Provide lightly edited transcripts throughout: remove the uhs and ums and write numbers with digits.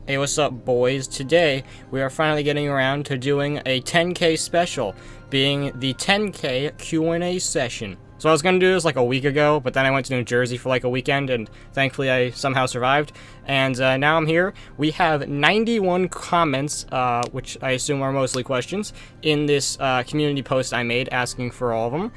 Hey, what's up, boys? Today, we are finally getting around to doing a 10K special, being the 10K Q&A session. So I was going to do this like a week ago, but then I went to New Jersey for like a weekend, and thankfully I somehow survived. And now I'm here. We have 91 comments, which I assume are mostly questions, in this community post I made asking for all of them.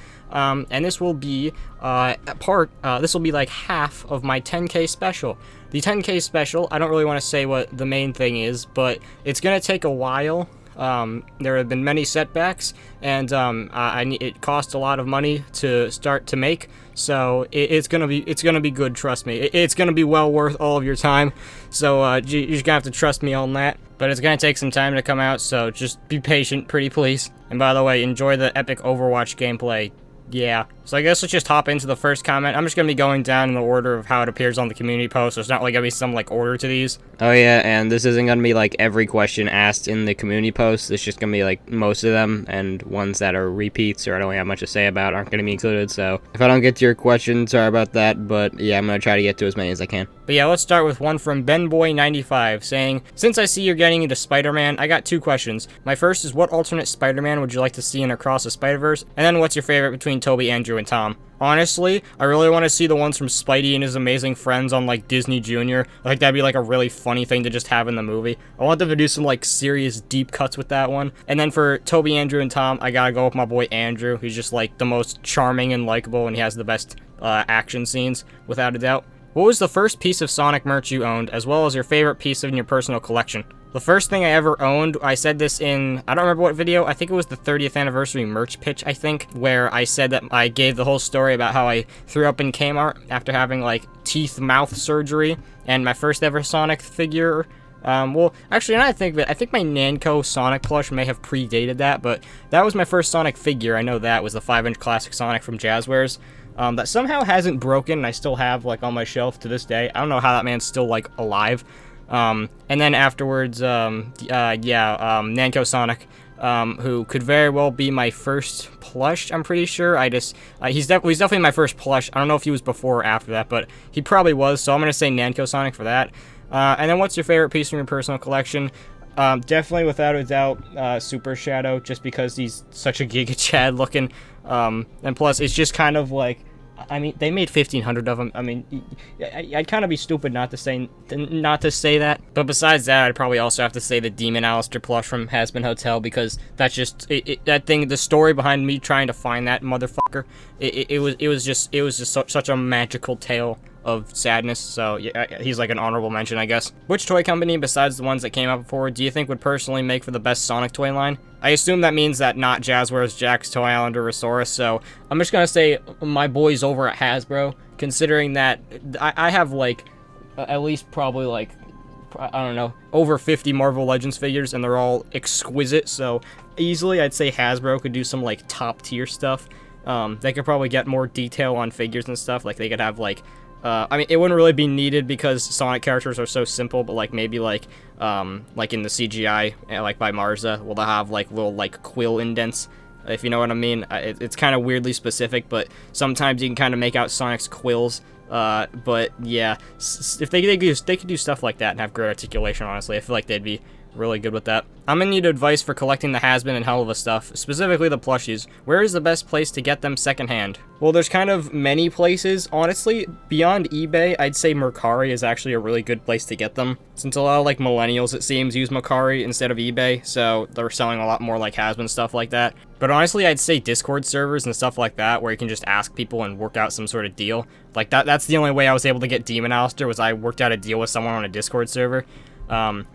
And this will be this will be like half of my 10K special. The 10K special, I don't really want to say what the main thing is, but it's going to take a while. There have been many setbacks, and it costs a lot of money to start to make, so it's gonna be good. Trust me, it's gonna be well worth all of your time. So you're just gonna have to trust me on that. But it's gonna take some time to come out, so just be patient, pretty please. And by the way, enjoy the epic Overwatch gameplay. Yeah. So I guess let's just hop into the first comment. I'm just going to be going down in the order of how it appears on the community post. So it's not like going to be some like order to these. Oh yeah, and this isn't going to be like every question asked in the community post. It's just going to be like most of them, and ones that are repeats or I don't have much to say about aren't going to be included. So if I don't get to your question, sorry about that. But yeah, I'm going to try to get to as many as I can. But yeah, let's start with one from BenBoy95 saying, since I see you're getting into Spider-Man, I got two questions. My first is, what alternate Spider-Man would you like to see in Across the Spider-Verse? And then what's your favorite between Tobey, Andrew, and Tom? Honestly, I really want to see the ones from Spidey and his amazing friends on like Disney Junior. Like that'd be like a really funny thing to just have in the movie. I want them to do some like serious deep cuts with that one. And then for Tobey, Andrew, and Tom, I gotta go with my boy Andrew. He's just like the most charming and likable, and he has the best action scenes, without a doubt. What was the first piece of Sonic merch you owned, as well as your favorite piece in your personal collection? The first thing I ever owned, I said this in, I don't remember what video, I think it was the 30th anniversary merch pitch, I think, where I said that I gave the whole story about how I threw up in Kmart after having, like, teeth-mouth surgery, and my first ever Sonic figure. Well, actually, now I think of it, I think my Namco Sonic plush may have predated that, but that was my first Sonic figure. I know that was the 5-inch classic Sonic from Jazzwares. That somehow hasn't broken, and I still have, like, on my shelf to this day. I don't know how that man's still, like, alive. And then afterwards, Namco Sonic, who could very well be my first plush, I'm pretty sure. He's definitely my first plush. I don't know if he was before or after that, but he probably was, so I'm gonna say Namco Sonic for that. And then what's your favorite piece from your personal collection? Definitely, without a doubt, Super Shadow, just because he's such a Giga Chad looking, and plus, it's just kind of like, I mean, they made 1,500 of them. I mean, I'd kind of be stupid not to say that. But besides that, I'd probably also have to say the Demon Alistair plush from Hazbin Hotel, because that's just that thing. The story behind me trying to find that motherfucker, it was just such a magical tale of sadness. So yeah, he's like an honorable mention, I guess. Which toy company besides the ones that came out before do you think would personally make for the best Sonic toy line? I assume that means that not Jazzwares, Jack's Toy Island, or Resource, so I'm just gonna say my boys over at Hasbro, considering that I have like at least probably like, I don't know, over 50 Marvel Legends figures, and they're all exquisite, so easily I'd say Hasbro could do some like top tier stuff. They could probably get more detail on figures and stuff, like they could have like, I mean, it wouldn't really be needed because Sonic characters are so simple, but like maybe like in the CGI, like by Marza, will they have like little like quill indents, if you know what I mean? It's kind of weirdly specific, but sometimes you can kind of make out Sonic's quills. But yeah, if they could do stuff like that and have great articulation, honestly, I feel like they'd be really good with that. I'm gonna need advice for collecting the Hazbin and Helluva stuff, specifically the plushies. Where is the best place to get them secondhand? Well, there's kind of many places, honestly. Beyond eBay, I'd say Mercari is actually a really good place to get them, since a lot of like millennials, it seems, use Mercari instead of eBay, so they're selling a lot more like Hazbin stuff like that. But honestly, I'd say Discord servers and stuff like that, where you can just ask people and work out some sort of deal. Like that's the only way I was able to get Demon Alistair, was I worked out a deal with someone on a Discord server.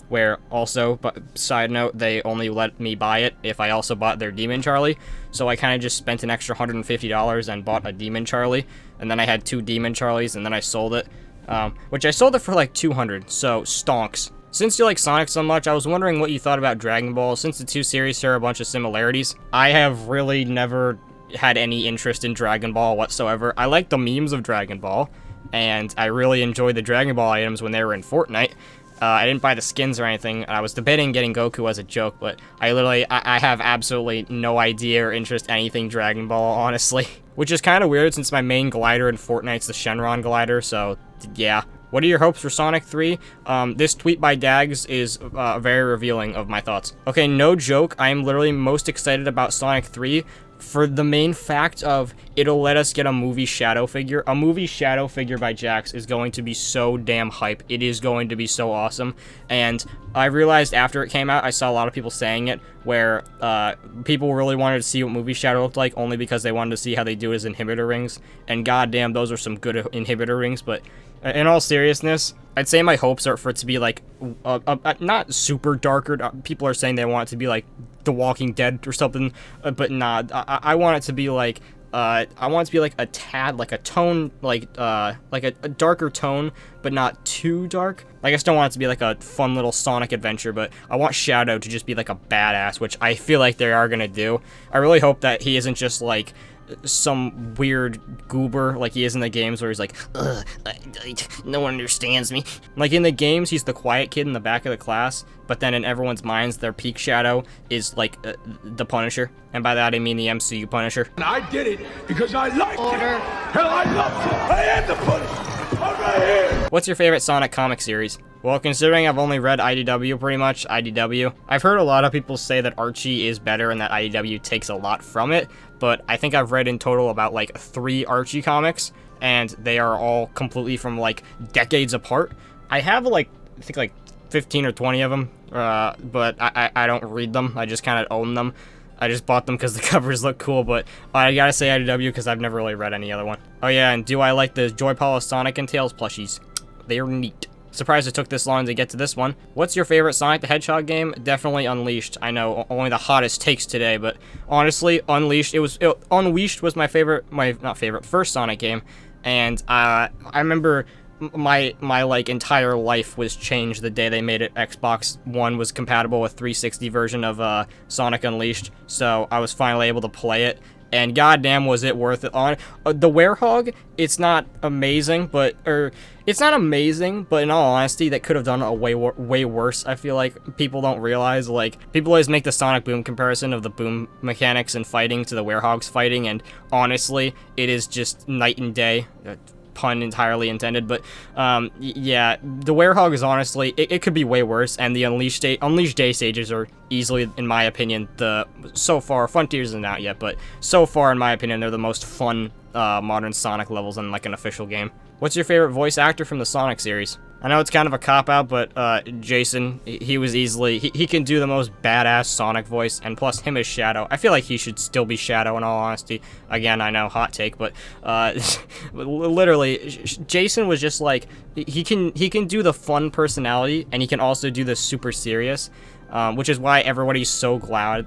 Where also, but side note, they only let me buy it if I also bought their Demon Charlie, so I kind of just spent an extra $150 and bought a Demon Charlie, and then I had 2 Demon Charlies, and then I sold it, which I sold it for like 200, so stonks. Since you like Sonic so much, I was wondering what you thought about Dragon Ball, since the two series share a bunch of similarities. I have really never had any interest in Dragon Ball whatsoever. I like the memes of Dragon Ball, and I really enjoyed the Dragon Ball items when they were in Fortnite. I didn't buy the skins or anything. I was debating getting Goku as a joke, but I have absolutely no idea or interest in anything Dragon Ball, honestly. Which is kind of weird since my main glider in Fortnite's the Shenron glider, so yeah. What are your hopes for Sonic 3? This tweet by Dags is very revealing of my thoughts. Okay, no joke, I am literally most excited about Sonic 3 for the main fact of it'll let us get a movie shadow figure. A movie shadow figure by Jax is going to be so damn hype. It is going to be so awesome. And I realized after it came out, I saw a lot of people saying it, where people really wanted to see what movie shadow looked like only because they wanted to see how they do his inhibitor rings. And goddamn, those are some good inhibitor rings. But in all seriousness, I'd say my hopes are for it to be like not super darker. People are saying they want it to be like The Walking Dead or something, but nah. I want it to be like I want it to be like a tad, like a tone, like a darker tone, but not too dark. Like, I just don't want it to be like a fun little Sonic adventure, but I want Shadow to just be like a badass, which I feel like they are gonna do. I really hope that he isn't just like some weird goober like he is in the games where he's like, ugh, no one understands me. Like in the games, he's the quiet kid in the back of the class, but then in everyone's minds, their peak Shadow is like the Punisher. And by that, I mean the MCU Punisher. And I did it because I liked it. Hell, I loved it. I am the Punisher. I'm right here. What's your favorite Sonic comic series? Well, considering I've only read IDW pretty much, IDW, I've heard a lot of people say that Archie is better and that IDW takes a lot from it, but I think I've read in total about like 3 Archie comics, and they are all completely from like decades apart. I have like, I think like 15 or 20 of them, but I don't read them. I just kind of own them. I just bought them because the covers look cool, but I gotta say IDW because I've never really read any other one. Oh yeah, and do I like the Joy Palo Sonic and Tails plushies? They are neat. Surprised it took this long to get to this one. What's your favorite Sonic the Hedgehog game? Definitely Unleashed. I know, only the hottest takes today, but honestly, Unleashed, Unleashed was my first Sonic game, and I remember my like entire life was changed the day they made it Xbox One was compatible with 360 version of Sonic Unleashed, so I was finally able to play it. And goddamn, was it worth it. On the Werehog, it's not amazing, but in all honesty, they could have done it way worse. I feel like people don't realize, like, people always make the Sonic Boom comparison of the boom mechanics and fighting to the Werehog's fighting, and honestly, it is just night and day. Pun entirely intended, but yeah, the Werehog is honestly, it could be way worse, and the Unleashed Day stages are easily, in my opinion, so far, Frontiers isn't out yet, but so far, in my opinion, they're the most fun modern Sonic levels in like an official game. What's your favorite voice actor from the Sonic series? I know it's kind of a cop-out, but Jason, he was easily, he can do the most badass Sonic voice, and plus him as Shadow. I feel like he should still be Shadow in all honesty. Again, I know, hot take, but literally, Jason was just like, he can do the fun personality, and he can also do the super serious. Which is why everybody's so glad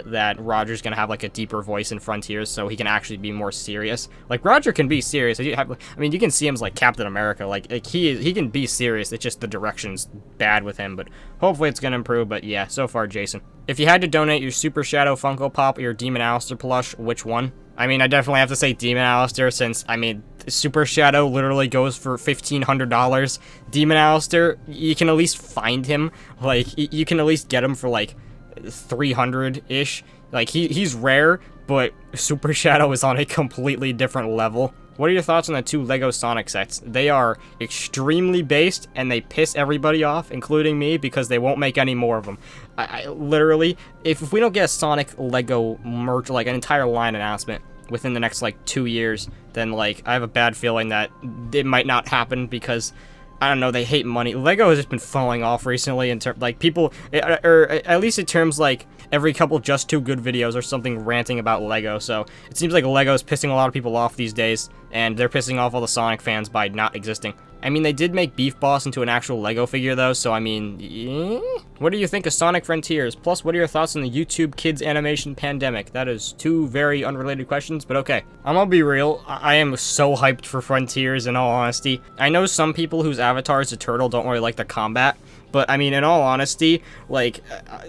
that Roger's gonna have like a deeper voice in Frontiers, so he can actually be more serious. Like, Roger can be serious. I mean, you can see him as like Captain America. Like he can be serious. It's just the direction's bad with him, but hopefully it's gonna improve. But yeah, so far, Jason. If you had to donate your Super Shadow Funko Pop or your Demon Alistair plush, which one? I mean, I definitely have to say Demon Alistair, since, I mean, Super Shadow literally goes for $1,500. Demon Alistair, you can at least find him. Like, you can at least get him for, like, 300-ish. Like, he's rare, but Super Shadow is on a completely different level. What are your thoughts on the 2 LEGO Sonic sets? They are extremely based, and they piss everybody off, including me, because they won't make any more of them. I literally, if we don't get a Sonic LEGO merch, like an entire line announcement within the next, like, 2 years, then, like, I have a bad feeling that it might not happen, because, I don't know, they hate money. LEGO has just been falling off recently in terms, like, people, or at least in terms, like, every couple Just Too Good videos or something ranting about LEGO, so it seems like LEGO's pissing a lot of people off these days, and they're pissing off all the Sonic fans by not existing. I mean, they did make Beef Boss into an actual LEGO figure, though, so I mean, yeah. What do you think of Sonic Frontiers? Plus, what are your thoughts on the YouTube Kids Animation Pandemic? That is 2 very unrelated questions, but okay. I'm gonna be real, I am so hyped for Frontiers, in all honesty. I know some people whose avatar is a turtle don't really like the combat, but I mean, in all honesty, like,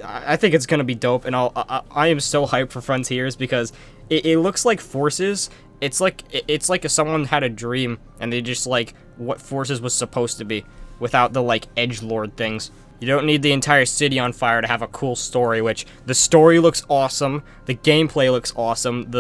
I think it's gonna be dope, and I am so hyped for Frontiers because it looks like Forces. It's like if someone had a dream and they just like what Forces was supposed to be without the like edgelord things. You don't need the entire city on fire to have a cool story, which the story looks awesome, the gameplay looks awesome.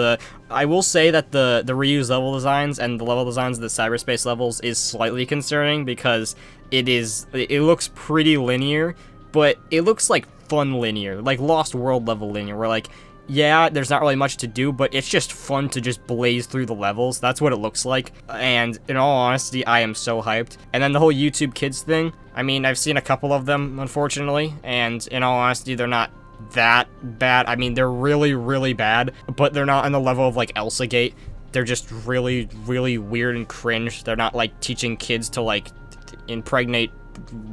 I will say that the reused level designs and the level designs of the cyberspace levels is slightly concerning because it looks pretty linear, but it looks like fun linear, like Lost World level linear, where like, yeah, there's not really much to do, but it's just fun to just blaze through the levels. That's what it looks like. And in all honesty, I am so hyped. And then the whole YouTube Kids thing, I mean, I've seen a couple of them, unfortunately, and in all honesty, they're not that bad. I mean, they're really, really bad, but they're not on the level of like Elsa Gate. They're just really, really weird and cringe. They're not like teaching kids to like impregnate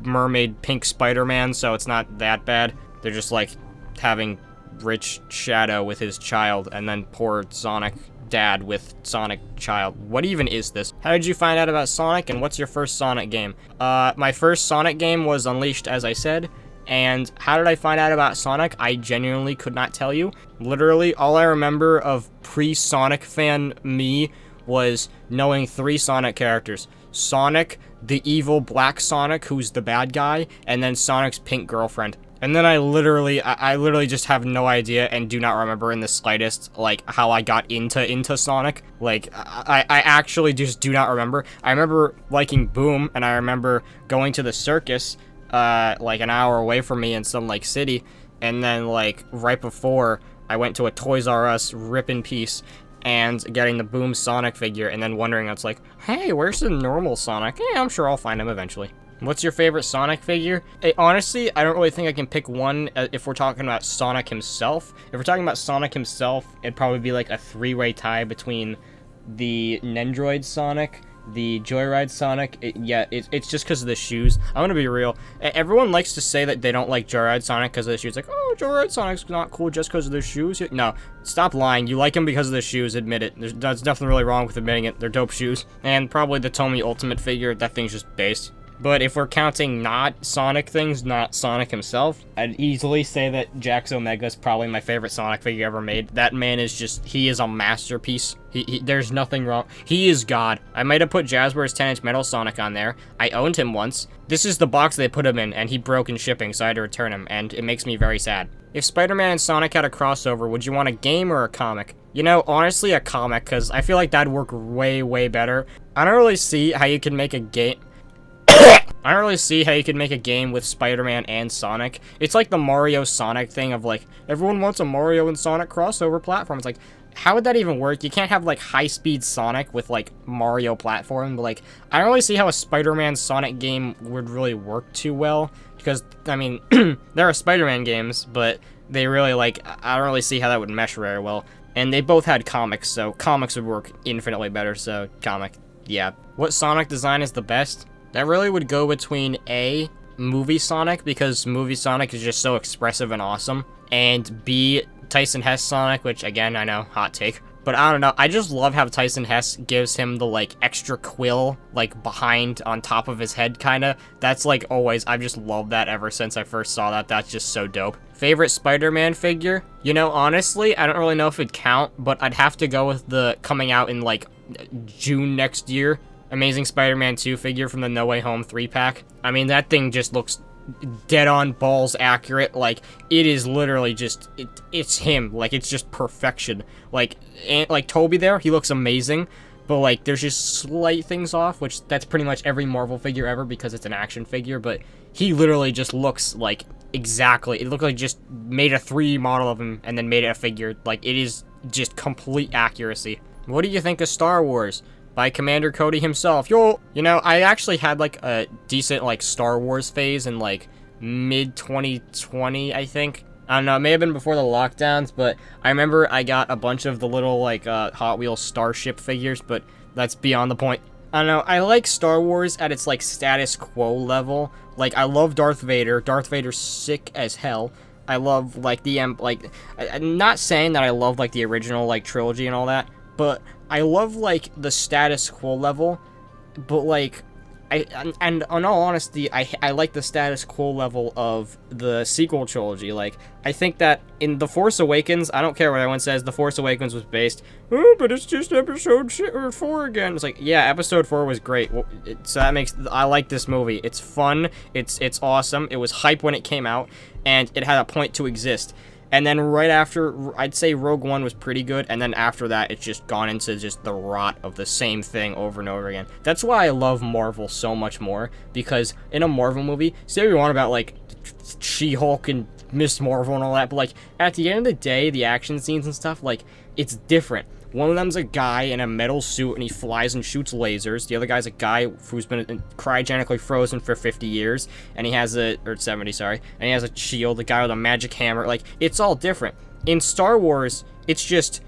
mermaid pink Spider-Man, so it's not that bad. They're just like having Rich Shadow with his child, and then poor Sonic dad with Sonic child. What even is this? How did you find out about Sonic, and what's your first Sonic game? My first Sonic game was Unleashed, as I said, and how did I find out about Sonic? I genuinely could not tell you. Literally, all I remember of pre-Sonic fan me was knowing 3 Sonic characters. Sonic, the evil black Sonic, who's the bad guy, and then Sonic's pink girlfriend. And then I literally just have no idea and do not remember in the slightest, like, how I got into Sonic. Like, I actually just do not remember. I remember liking Boom, and I remember going to the circus, like, an hour away from me in some, like, city. And then, like, right before, I went to a Toys R Us, rip in peace, and getting the Boom Sonic figure, and then wondering, it's like, hey, where's the normal Sonic? Yeah, I'm sure I'll find him eventually. What's your favorite Sonic figure? Honestly, I don't really think I can pick one if we're talking about Sonic himself. If we're talking about Sonic himself, it'd probably be like a 3-way tie between the Nendroid Sonic, the Joyride Sonic. It's just because of the shoes. I'm gonna be real. Everyone likes to say that they don't like Joyride Sonic because of the shoes. Like, oh, Joyride Sonic's not cool just because of the shoes. No, stop lying. You like him because of the shoes. Admit it. There's nothing really wrong with admitting it. They're dope shoes. And probably the Tomy Ultimate figure. That thing's just based. But if we're counting not Sonic things, not Sonic himself, I'd easily say that Jax Omega is probably my favorite Sonic figure ever made. That man is just, he is a masterpiece. There's nothing wrong. He is God. I might have put Jazzware's 10-inch Metal Sonic on there. I owned him once. This is the box they put him in, and he broke in shipping, so I had to return him, and it makes me very sad. If Spider-Man and Sonic had a crossover, would you want a game or a comic? You know, honestly, a comic, because I feel like that'd work way, way better. I don't really see how you can make a game... I don't really see how you could make a game with Spider-Man and Sonic. It's like the Mario Sonic thing of like, everyone wants a Mario and Sonic crossover platform. It's like, how would that even work? You can't have like high-speed Sonic with like Mario platform, but like, I don't really see how a Spider-Man Sonic game would really work too well. Because, I mean, there are Spider-Man games, but they really like, I don't really see how that would mesh very well. And they both had comics, so comics would work infinitely better, so comic, yeah. What Sonic design is the best? That really would go between A, Movie Sonic, because Movie Sonic is just so expressive and awesome, and B, Tyson Hess Sonic, which, again, I know, hot take. But I don't know, I just love how Tyson Hess gives him the, like, extra quill, like, behind, on top of his head, kinda. That's, like, always, I've just loved that ever since I first saw that. That's just so dope. Favorite Spider-Man figure? You know, honestly, I don't really know if it'd count, but I'd have to go with the coming out in, like, June next year. Amazing Spider-Man 2 figure from the No Way Home 3-pack. I mean, that thing just looks dead on balls accurate. Like, it is literally just, it's him. Like, it's just perfection. Like Toby there, he looks amazing. But, like, there's just slight things off, which that's pretty much every Marvel figure ever because it's an action figure. But he literally just looks like exactly, it looked like just made a 3D model of him and then made it a figure. Like, it is just complete accuracy. What do you think of Star Wars? By Commander Cody himself. You know, I actually had, like, a decent, like, Star Wars phase in, like, mid-2020, I think. I don't know, it may have been before the lockdowns, but I remember I got a bunch of the little, like, Hot Wheels Starship figures, but that's beyond the point. I don't know, I like Star Wars at its, like, status quo level. Like, I love Darth Vader. Darth Vader's sick as hell. I love, like, I'm not saying that I love, like, the original, like, trilogy and all that, but I love, like, the status quo level, but, like, and in all honesty, I like the status quo level of the sequel trilogy. Like, I think that in The Force Awakens, I don't care what everyone says, The Force Awakens was based, oh, but it's just episode 4 again. It's like, yeah, episode 4 was great. So that makes, I like this movie. It's fun, it's awesome, it was hype when it came out, and it had a point to exist. And then right after, I'd say Rogue One was pretty good, and then after that, it's just gone into just the rot of the same thing over and over again. That's why I love Marvel so much more, because in a Marvel movie, say what you want about, like, She-Hulk and Miss Marvel and all that, but, like, at the end of the day, the action scenes and stuff, like, it's different. One of them's a guy in a metal suit and he flies and shoots lasers. The other guy's a guy who's been cryogenically frozen for 50 years, and he has or 70, sorry, and he has a shield, a guy with a magic hammer. Like, it's all different. In Star Wars, it's just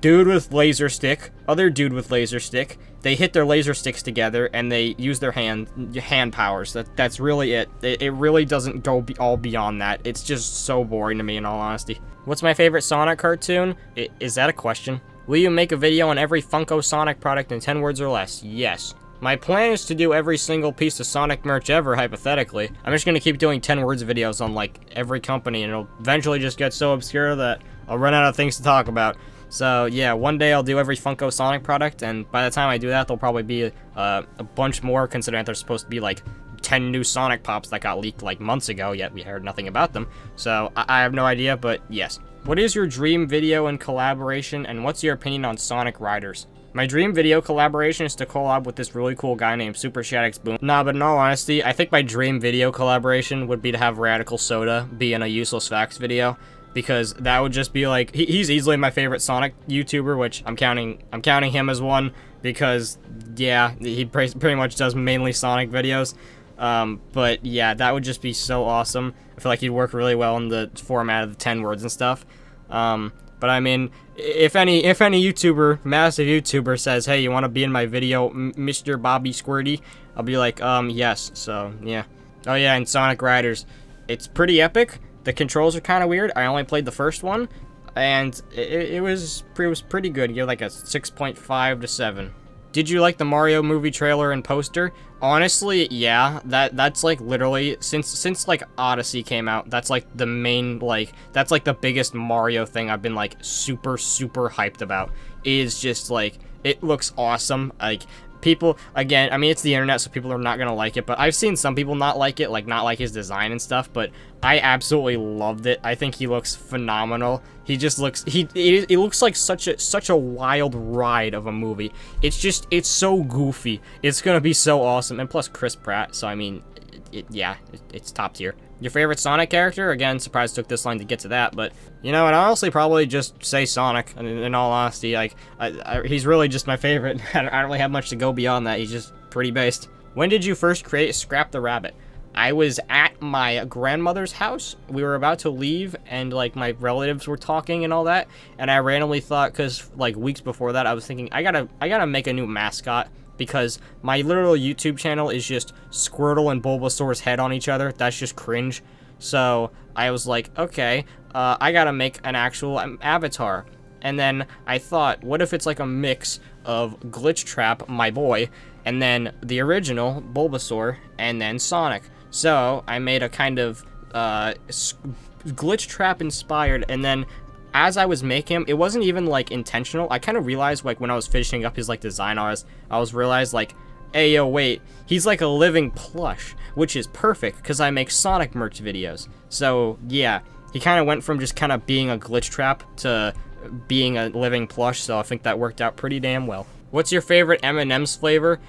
dude with laser stick, other dude with laser stick. They hit their laser sticks together and they use their hand powers. That's really it. It really doesn't go all beyond that. It's just so boring to me, in all honesty. What's my favorite Sonic cartoon? Is that a question? Will you make a video on every Funko Sonic product in 10 words or less? Yes. My plan is to do every single piece of Sonic merch ever, hypothetically. I'm just gonna keep doing 10 words videos on, like, every company, and it'll eventually just get so obscure that I'll run out of things to talk about. So, yeah, one day I'll do every Funko Sonic product, and by the time I do that, there'll probably be a bunch more, considering that there's supposed to be, like, 10 new Sonic Pops that got leaked, like, months ago, yet we heard nothing about them. So, I have no idea, but yes. What is your dream video and collaboration, and what's your opinion on Sonic Riders? My dream video collaboration is to collab with this really cool guy named Super Shaddix Boom. Nah, but in all honesty, I think my dream video collaboration would be to have Radical Soda be in a Useless Facts video, because that would just be like, he's easily my favorite Sonic YouTuber, which I'm counting him as one, because, yeah, he pretty much does mainly Sonic videos. But yeah, that would just be so awesome. I feel like he'd work really well in the format of the 10 words and stuff. But I mean, if any YouTuber, massive YouTuber says, hey, you want to be in my video, Mr. Bobby Squirty, I'll be like, yes. So, yeah. Oh yeah, and Sonic Riders. It's pretty epic. The controls are kind of weird. I only played the first one, and it was pretty good. You have like a 6.5 to 7. Did you like the Mario movie trailer and poster? Honestly, yeah. That's like literally since like Odyssey came out, that's like the main, like, that's like the biggest Mario thing I've been like super hyped about. Is just like, it looks awesome. Like, people, again, I mean, it's the internet, so people are not gonna like it, but I've seen some people not like it, like not like his design and stuff, but I absolutely loved it. I think he looks phenomenal. He just looks, it looks like such a wild ride of a movie. It's so goofy. It's gonna be so awesome, and plus Chris Pratt, so I mean, it's top tier. Your favorite Sonic character? Again, surprised it took this line to get to that, but, you know, I'd honestly probably just say Sonic, in all honesty. Like, he's really just my favorite. I don't really have much to go beyond that. He's just pretty based. When did you first create Scrap the Rabbit? I was at my grandmother's house. We were about to leave, and, like, my relatives were talking and all that, and I randomly thought, because, like, weeks before that, I was thinking, I gotta make a new mascot, because my literal YouTube channel is just Squirtle and Bulbasaur's head on each other. That's just cringe. So I was like, okay, I gotta make an actual avatar. And then I thought, what if it's like a mix of Glitch Trap, my boy, and then the original Bulbasaur, and then Sonic. So I made a kind of Glitch Trap inspired, and then as I was making him, it wasn't even, like, intentional. I kind of realized, like, when I was finishing up his, like, design, I was realized, like, hey, yo, wait, he's like a living plush, which is perfect, because I make Sonic merch videos. So, yeah, he kind of went from just kind of being a glitch trap to being a living plush, so I think that worked out pretty damn well. What's your favorite M&M's flavor?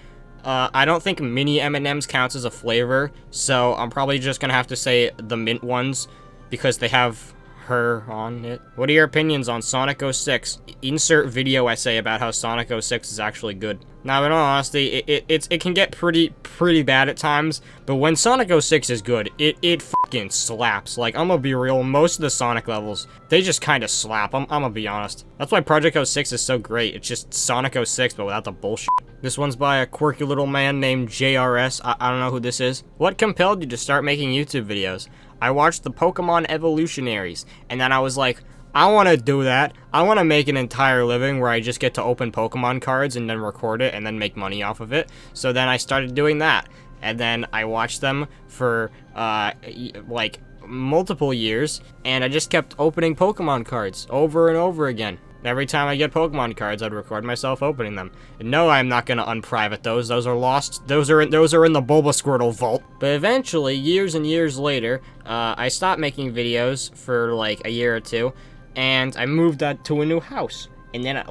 I don't think mini M&M's counts as a flavor, so I'm probably just gonna have to say the mint ones, because they have her on it. What are your opinions on Sonic 06? Insert video essay about how Sonic 06 is actually good. Now, in all honesty, it can get pretty bad at times, but when Sonic 06 is good, it fucking slaps. Like, I'm gonna be real, most of the Sonic levels, they just kind of slap. I'm gonna be honest. That's why Project 06 is so great. It's just Sonic 06, but without the bullshit. This one's by a quirky little man named JRS. I don't know who this is. What compelled you to start making YouTube videos? I watched the Pokemon Evolutionaries, and then I was like, I want to do that. I want to make an entire living where I just get to open Pokemon cards and then record it and then make money off of it. So then I started doing that. And then I watched them for, like, multiple years. And I just kept opening Pokemon cards over and over again. Every time I get Pokemon cards, I'd record myself opening them. And no, I'm not gonna unprivate those. Those are lost. Those are in the Bulbasquirtle vault. But eventually, years and years later, I stopped making videos for like a year or two, and I moved to a new house. And then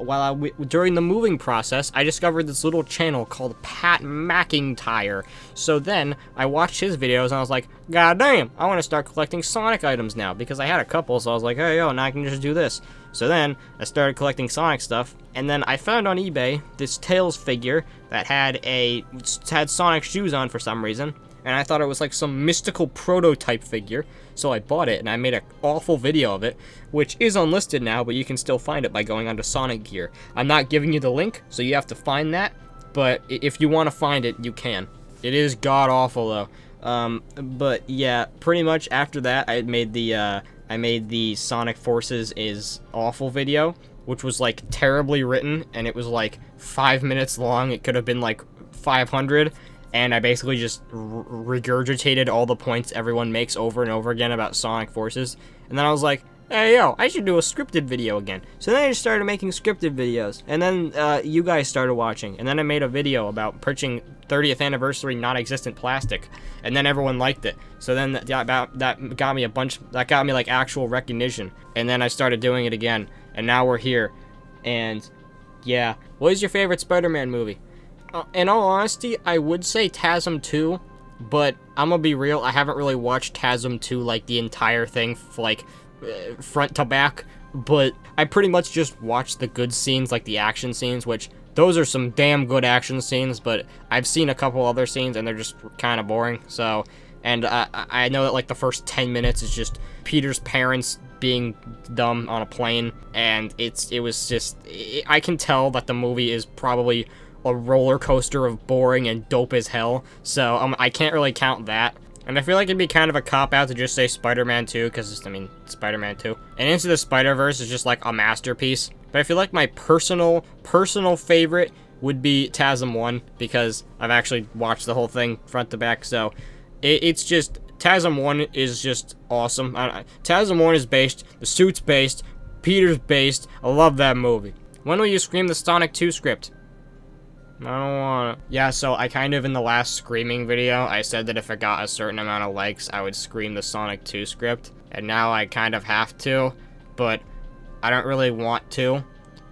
during the moving process, I discovered this little channel called Pat McIntyre. So then I watched his videos and I was like, God damn, I want to start collecting Sonic items now, because I had a couple. So I was like, hey, yo, now I can just do this. So then I started collecting Sonic stuff, and then I found on eBay this Tails figure that had Sonic shoes on for some reason. And I thought it was like some mystical prototype figure, so I bought it and I made an awful video of it, which is unlisted now, but you can still find it by going onto Sonic Gear. I'm not giving you the link, so you have to find that, but if you want to find it, you can. It is god awful though. But yeah, pretty much after that, I made the Sonic Forces is awful video, which was like terribly written, and it was like 5 minutes long. It could have been like 500. And I basically just regurgitated all the points everyone makes over and over again about Sonic Forces. And then I was like, hey, yo, I should do a scripted video again. So then I just started making scripted videos. And then you guys started watching. And then I made a video about purchasing 30th anniversary non-existent plastic. And then everyone liked it. So then that got me like actual recognition. And then I started doing it again. And now we're here. And yeah. What is your favorite Spider-Man movie? In all honesty, I would say TASM 2, but I'm gonna be real, I haven't really watched TASM 2, like, the entire thing, like, front to back, but I pretty much just watched the good scenes, like the action scenes, which, those are some damn good action scenes, but I've seen a couple other scenes, and they're just kind of boring, so, and I know that, like, the first 10 minutes is just Peter's parents being dumb on a plane, and I can tell that the movie is probably a roller coaster of boring and dope as hell, so I can't really count that. And I feel like it'd be kind of a cop-out to just say Spider-Man 2, because, I mean, Spider-Man 2. And Into the Spider-Verse is just, like, a masterpiece. But I feel like my personal favorite would be TASM 1, because I've actually watched the whole thing front to back, so it's just, TASM 1 is just awesome. TASM 1 is based, the suit's based, Peter's based, I love that movie. When will you scream the Sonic 2 script? I don't want to. Yeah, so I kind of, in the last screaming video, I said that if it got a certain amount of likes, I would scream the Sonic 2 script. And now I kind of have to, but I don't really want to.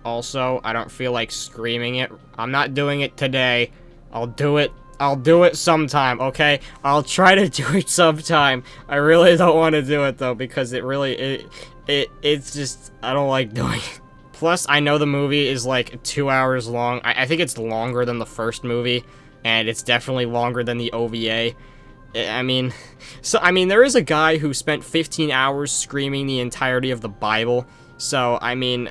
Also, I don't feel like screaming it. I'm not doing it today. I'll do it sometime, okay? I'll try to do it sometime. I really don't want to do it, though, because it's just, I don't like doing it. Plus, I know the movie is like 2 hours long. I think it's longer than the first movie, and it's definitely longer than the OVA. I mean, there is a guy who spent 15 hours screaming the entirety of the Bible. So, I mean,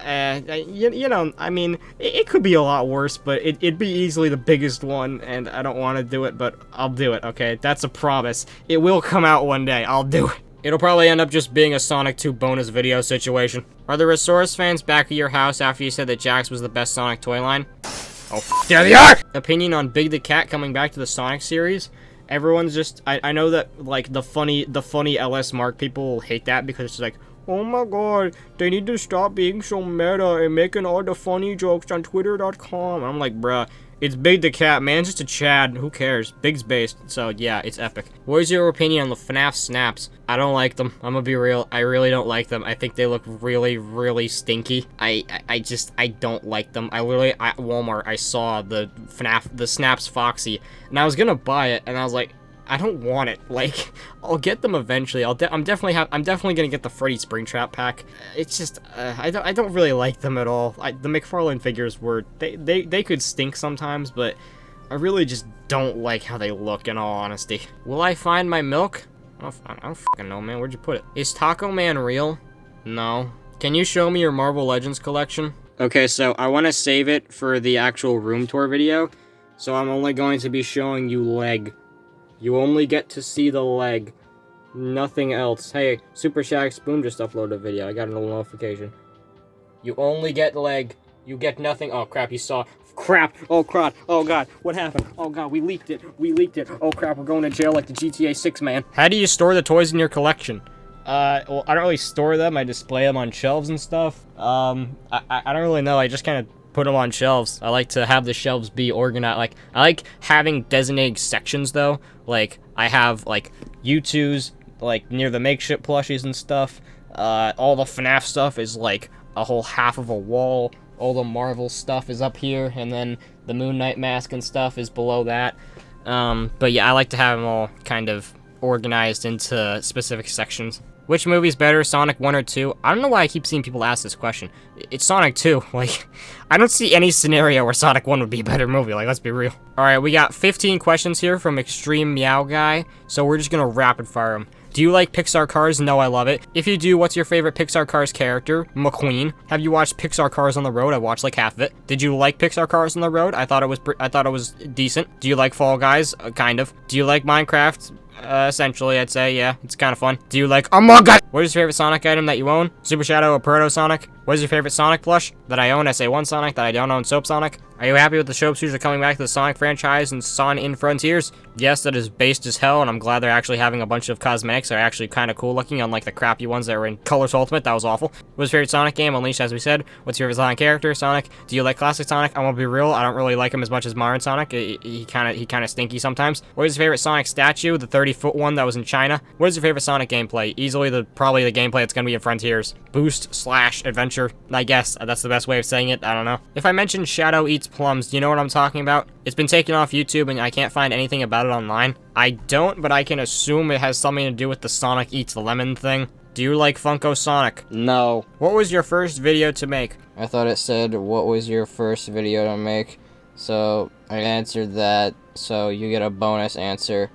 I mean, it could be a lot worse, but it'd be easily the biggest one, and I don't want to do it, but I'll do it, okay? That's a promise. It will come out one day. I'll do it. It'll probably end up just being a Sonic 2 bonus video situation. Are the Resource fans back at your house after you said that Jax was the best Sonic toy line? Oh, there they are! Opinion on Big the Cat coming back to the Sonic series? Everyone's just, I know that, like, the funny LS Mark people will hate that because it's like, oh my god, they need to stop being so meta and making all the funny jokes on Twitter.com. I'm like, bruh, it's Big the Cat, man, just a Chad, who cares? Big's based, so yeah, it's epic. What is your opinion on the FNAF snaps? I don't like them, I'm gonna be real, I really don't like them. I think they look really, really stinky. I don't like them. I literally, at Walmart, I saw the Snaps Foxy, and I was gonna buy it, and I was like, I don't want it. Like, I'll get them eventually. I'm definitely gonna get the Freddy Springtrap pack. It's just, I don't really like them at all. The McFarlane figures were, they could stink sometimes, but I really just don't like how they look, in all honesty. Will I find my milk? I don't fucking know, man. Where'd you put it? Is Taco Man real? No. Can you show me your Marvel Legends collection? Okay, so I want to save it for the actual room tour video, so I'm only going to be showing you leg. You only get to see the leg. Nothing else. Hey, Super Shack Spoon just uploaded a video. I got a little notification. You only get leg. You get nothing. Oh crap, you saw. Crap. Oh crap. Oh god. What happened? Oh god, we leaked it. We leaked it. Oh crap, we're going to jail like the GTA 6 man. How do you store the toys in your collection? Well, I don't really store them. I display them on shelves and stuff. I don't really know. I just kind of put them on shelves. I like to have the shelves be organized. Like, I like having designated sections, though. Like, I have, like, U2s, like, near the makeshift plushies and stuff. All the FNAF stuff is, like, a whole half of a wall. All the Marvel stuff is up here, and then the Moon Knight mask and stuff is below that. But yeah, I like to have them all kind of organized into specific sections. Which movie's better, Sonic 1 or 2? I don't know why I keep seeing people ask this question. It's Sonic 2. Like, I don't see any scenario where Sonic 1 would be a better movie. Like, let's be real. Alright, we got 15 questions here from Extreme Meow Guy, so we're just gonna rapid fire them. Do you like Pixar Cars? No, I love it. If you do, what's your favorite Pixar Cars character? McQueen. Have you watched Pixar Cars on the Road? I watched like half of it. Did you like Pixar Cars on the Road? I thought it was decent. Do you like Fall Guys? Kind of. Do you like Minecraft? Essentially, I'd say, yeah, it's kind of fun. Do you like Among Us? What is your favorite Sonic item that you own? Super Shadow or Proto Sonic? What is your favorite Sonic plush that I own? SA1 Sonic, that I don't own, Soap Sonic. Are you happy with the Soap Shoes are coming back to the Sonic franchise and Son in Frontiers? Yes, that is based as hell, and I'm glad they're actually having a bunch of cosmetics that are actually kind of cool looking, unlike the crappy ones that were in Colors Ultimate. That was awful. What's your favorite Sonic game? Unleashed, as we said. What's your favorite Sonic character? Sonic. Do you like classic Sonic? I'm gonna be real, I don't really like him as much as modern Sonic. He kind of stinky sometimes. What is your favorite Sonic statue? The 30-foot one that was in China. What is your favorite Sonic gameplay? Easily probably the gameplay that's gonna be in Frontiers. Boost/adventure. I guess that's the best way of saying it. I don't know. If I mention Shadow Eats Plums, do you know what I'm talking about? It's been taken off YouTube and I can't find anything about it online. I don't, but I can assume it has something to do with the Sonic Eats Lemon thing. Do you like Funko Sonic? No. What was your first video to make? I thought it said, what was your first video to make? So I answered that, so you get a bonus answer.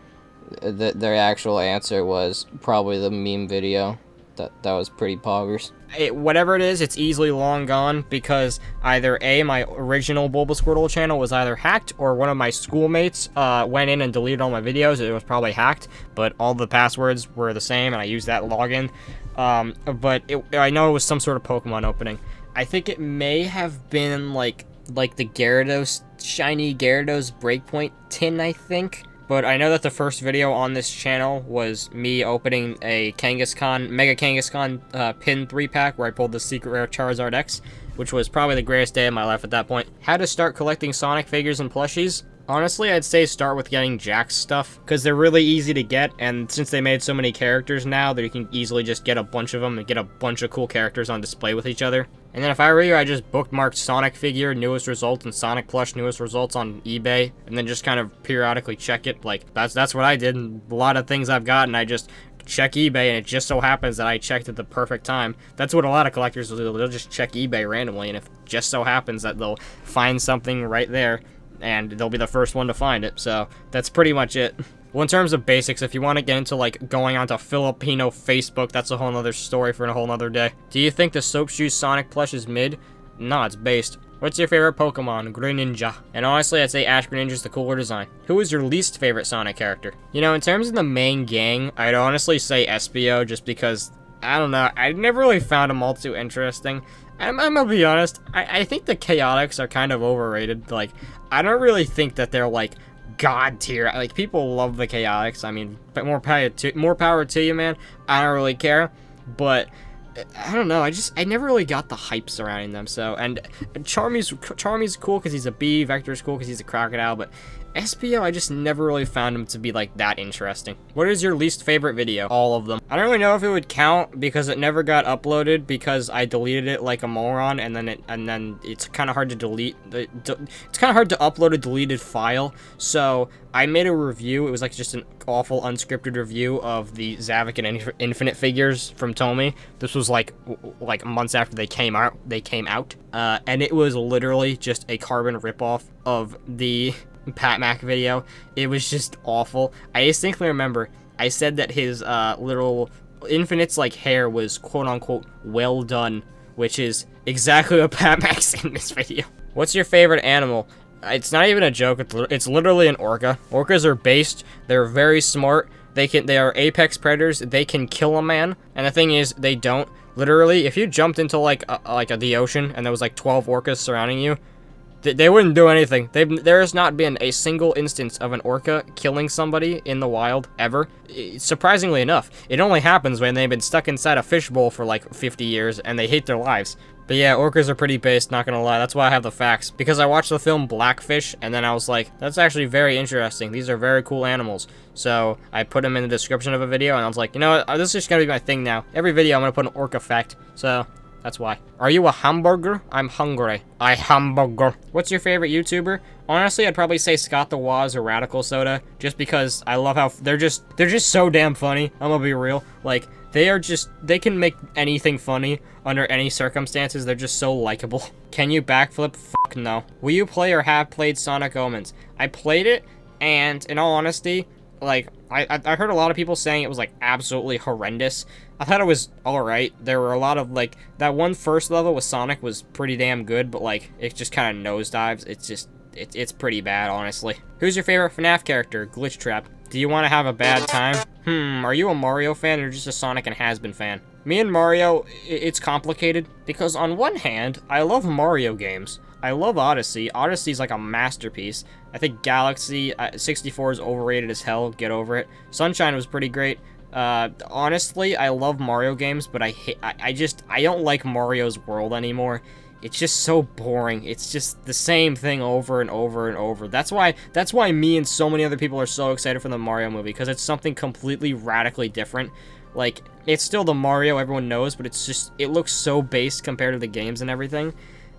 Their actual answer was probably the meme video. That was pretty poggers. Whatever it is, it's easily long gone because either A, my original Bulbasquirtle channel was either hacked, or one of my schoolmates went in and deleted all my videos. It was probably hacked, but all the passwords were the same, and I used that login. But I know it was some sort of Pokemon opening. I think it may have been like the Gyarados, shiny Gyarados Breakpoint tin, I think. But I know that the first video on this channel was me opening a Kangaskhan, Mega Kangaskhan pin 3-pack where I pulled the secret rare Charizard X, which was probably the greatest day of my life at that point. How to start collecting Sonic figures and plushies? Honestly, I'd say start with getting Jack's stuff, because they're really easy to get, and since they made so many characters now, that you can easily just get a bunch of them and get a bunch of cool characters on display with each other. And then if I were you, I just bookmarked Sonic figure, newest results, and Sonic plush, newest results on eBay, and then just kind of periodically check it. Like, that's what I did, and a lot of things I've gotten, I just check eBay, and it just so happens that I checked at the perfect time. That's what a lot of collectors will do. They'll just check eBay randomly, and if it just so happens that they'll find something right there, and they'll be the first one to find it. So that's pretty much it. Well, in terms of basics, if you want to get into like going onto Filipino Facebook, that's a whole nother story for a whole nother day. Do you think the Soap Shoes Sonic plush is mid? No, it's based. What's your favorite Pokemon? Greninja. And honestly, I'd say Ash Greninja's the cooler design. Who is your least favorite Sonic character? You know, in terms of the main gang, I'd honestly say Espio, just because, I don't know, I never really found them all too interesting. I'm gonna be honest, I think the Chaotix are kind of overrated. Like, I don't really think that they're like god tier. Like, people love the Chaotix. I mean, but more power to you, man. I don't really care, but I don't know. I never really got the hype surrounding them. So, and Charmy's cool because he's a bee. Vector's cool because he's a crocodile, but Espio, I just never really found him to be like that interesting. What is your least favorite video? All of them. I don't really know if it would count because it never got uploaded because I deleted it like a moron, and then it's kind of hard to delete. It's kind of hard to upload a deleted file. So I made a review. It was like just an awful unscripted review of the Zavik and Infinite figures from Tomy. This was like months after they came out. And it was literally just a carbon ripoff of the Pat Mac video. It was just awful. I distinctly remember I said that his little Infinite's like hair was quote unquote well done, which is exactly what Pat Mac's in this video. What's your favorite animal? It's not even a joke. It's literally an orca. Orcas are based. They're very smart. They are apex predators. They can kill a man, and the thing is, they don't. Literally, if you jumped into the ocean and there was like 12 orcas surrounding you, they wouldn't do anything. There has not been a single instance of an orca killing somebody in the wild ever. Surprisingly enough, it only happens when they've been stuck inside a fishbowl for like 50 years and they hate their lives. But yeah, orcas are pretty based, not gonna lie. That's why I have the facts. Because I watched the film Blackfish, and then I was like, that's actually very interesting. These are very cool animals. So I put them in the description of a video, and I was like, you know what? This is just gonna be my thing now. Every video, I'm gonna put an orca fact. So that's why. Are you a hamburger? I'm hungry. I hamburger. What's your favorite YouTuber? Honestly, I'd probably say Scott the Woz or Radical Soda, just because I love how they're just so damn funny. I'm gonna be real. Like, they can make anything funny under any circumstances. They're just so likable. Can you backflip? Fuck no. Will you play or have played Sonic Omens? I played it, and in all honesty, like, I heard a lot of people saying it was, like, absolutely horrendous. I thought it was alright. There were a lot of, like, that one first level with Sonic was pretty damn good, but, like, it just kind of nosedives. It's just, it's pretty bad, honestly. Who's your favorite FNAF character? Glitch Trap. Do you want to have a bad time? Are you a Mario fan or just a Sonic and Has-Been fan? Me and Mario, it's complicated, because on one hand, I love Mario games. I love Odyssey. Odyssey's like a masterpiece. I think Galaxy 64 is overrated as hell. Get over it. Sunshine was pretty great. Honestly, I love Mario games, but I don't like Mario's World anymore. It's just so boring. It's just the same thing over and over and over. That's why me and so many other people are so excited for the Mario movie, because it's something completely radically different. Like, it's still the Mario everyone knows, but it looks so based compared to the games and everything.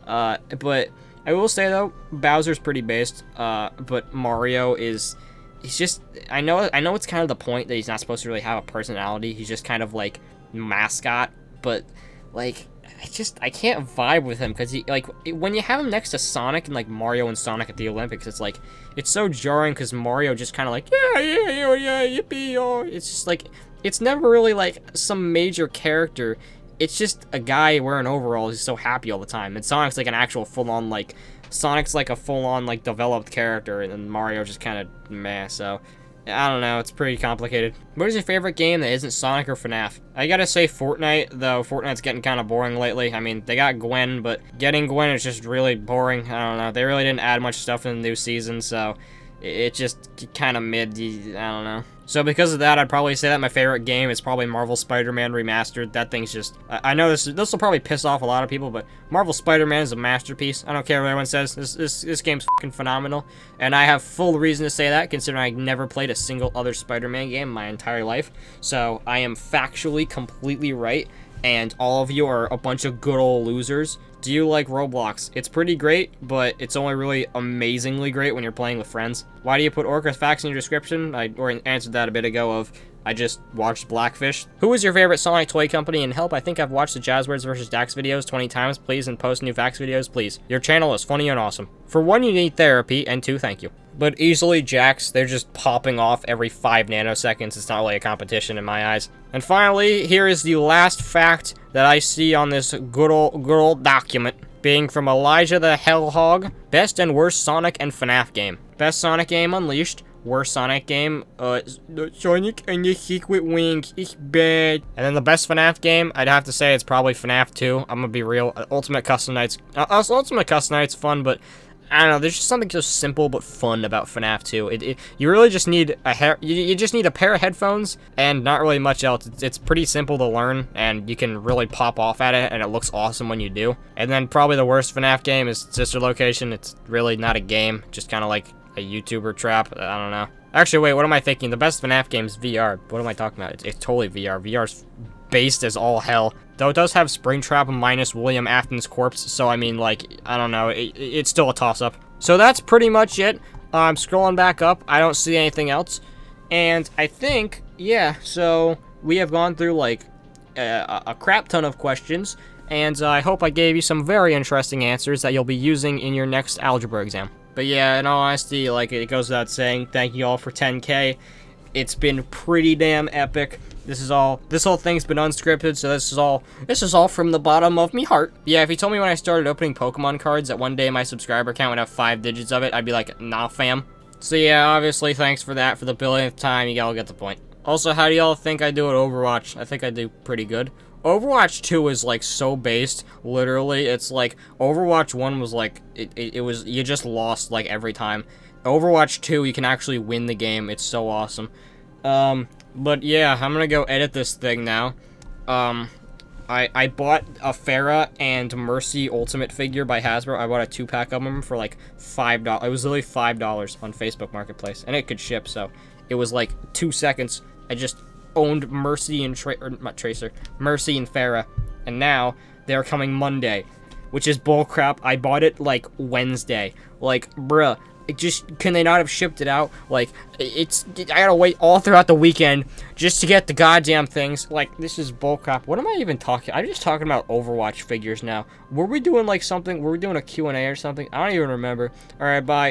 But I will say though, Bowser's pretty based. But Mario he's just, I know it's kind of the point that he's not supposed to really have a personality. He's just kind of like mascot, but like, I can't vibe with him, because when you have him next to Sonic and like Mario and Sonic at the Olympics, it's so jarring, because Mario just kind of like, yeah, yippee, oh. It's just like, it's never really like some major character. It's just a guy wearing overalls who's so happy all the time. And Sonic's like an actual full-on, like, Sonic's like a full-on, like, developed character, and then Mario just kind of meh, so I don't know, it's pretty complicated. What is your favorite game that isn't Sonic or FNAF? I gotta say Fortnite, though Fortnite's getting kind of boring lately. I mean, they got Gwen, but getting Gwen is just really boring. I don't know, they really didn't add much stuff in the new season, so it just kind of mid, I don't know. So because of that, I'd probably say that my favorite game is probably Marvel Spider-Man Remastered. That thing's just, I know this will probably piss off a lot of people, but Marvel Spider-Man is a masterpiece. I don't care what everyone says, this game's fucking phenomenal. And I have full reason to say that, considering I never played a single other Spider-Man game my entire life. So I am factually completely right, and all of you are a bunch of good old losers. Do you like Roblox? It's pretty great, but it's only really amazingly great when you're playing with friends. Why do you put Orca facts in your description? I answered that a bit ago of, I just watched Blackfish. Who is your favorite Sonic toy company? And help, I think I've watched the Jazzwords vs. Dax videos 20 times, please, and post new facts videos, please. Your channel is funny and awesome. For one, you need therapy, and two, thank you. But easily, Jax, they're just popping off every 5 nanoseconds. It's not really a competition in my eyes. And finally, here is the last fact that I see on this good old document, being from Elijah the Hellhog. Best and worst Sonic and FNAF game. Best Sonic game, Unleashed. Worst Sonic game, Sonic and the Secret Wings. It's bad. And then the best FNAF game, I'd have to say it's probably FNAF 2. I'm gonna be real. Ultimate Custom Night's fun, but I don't know, there's just something so simple but fun about FNAF 2. You really just need you just need a pair of headphones and not really much else. It's pretty simple to learn, and you can really pop off at it, and it looks awesome when you do. And then probably the worst FNAF game is Sister Location. It's really not a game, just kind of like a YouTuber trap. I don't know. Actually, wait, what am I thinking? The best FNAF game is VR. What am I talking about? It's totally VR. VR's based as all hell. Though it does have Springtrap minus William Afton's corpse, so I mean, like, I don't know, it's still a toss-up. So that's pretty much it. I'm scrolling back up, I don't see anything else. And I think, yeah, so we have gone through, like, a crap ton of questions, and I hope I gave you some very interesting answers that you'll be using in your next algebra exam. But yeah, in all honesty, like, it goes without saying, thank you all for 10K. It's been pretty damn epic. This whole thing's been unscripted, so this is all from the bottom of me heart. Yeah, if you told me when I started opening Pokemon cards that one day my subscriber count would have 5 digits of it, I'd be like, nah, fam. So yeah, obviously, thanks for that. For the billionth time, you all get the point. Also, how do y'all think I do at Overwatch? I think I do pretty good. Overwatch 2 is like so based, literally. It's like Overwatch 1 was like it was you just lost like every time. Overwatch 2 you can actually win the game. It's so awesome. But yeah, I'm gonna go edit this thing now. I bought a Pharah and Mercy Ultimate figure by Hasbro. I bought a 2-pack of them for like $5. It was literally $5 on Facebook Marketplace, and it could ship, so it was like 2 seconds. I just owned Mercy and Mercy and Pharah, and now they're coming Monday, which is bullcrap. I bought it like Wednesday. Like, bruh. Can they not have shipped it out? Like, I gotta wait all throughout the weekend just to get the goddamn things. Like, this is bullcrap. What am I even talking? I'm just talking about Overwatch figures now. Were we doing like something? Were we doing a Q&A or something? I don't even remember. Alright, bye.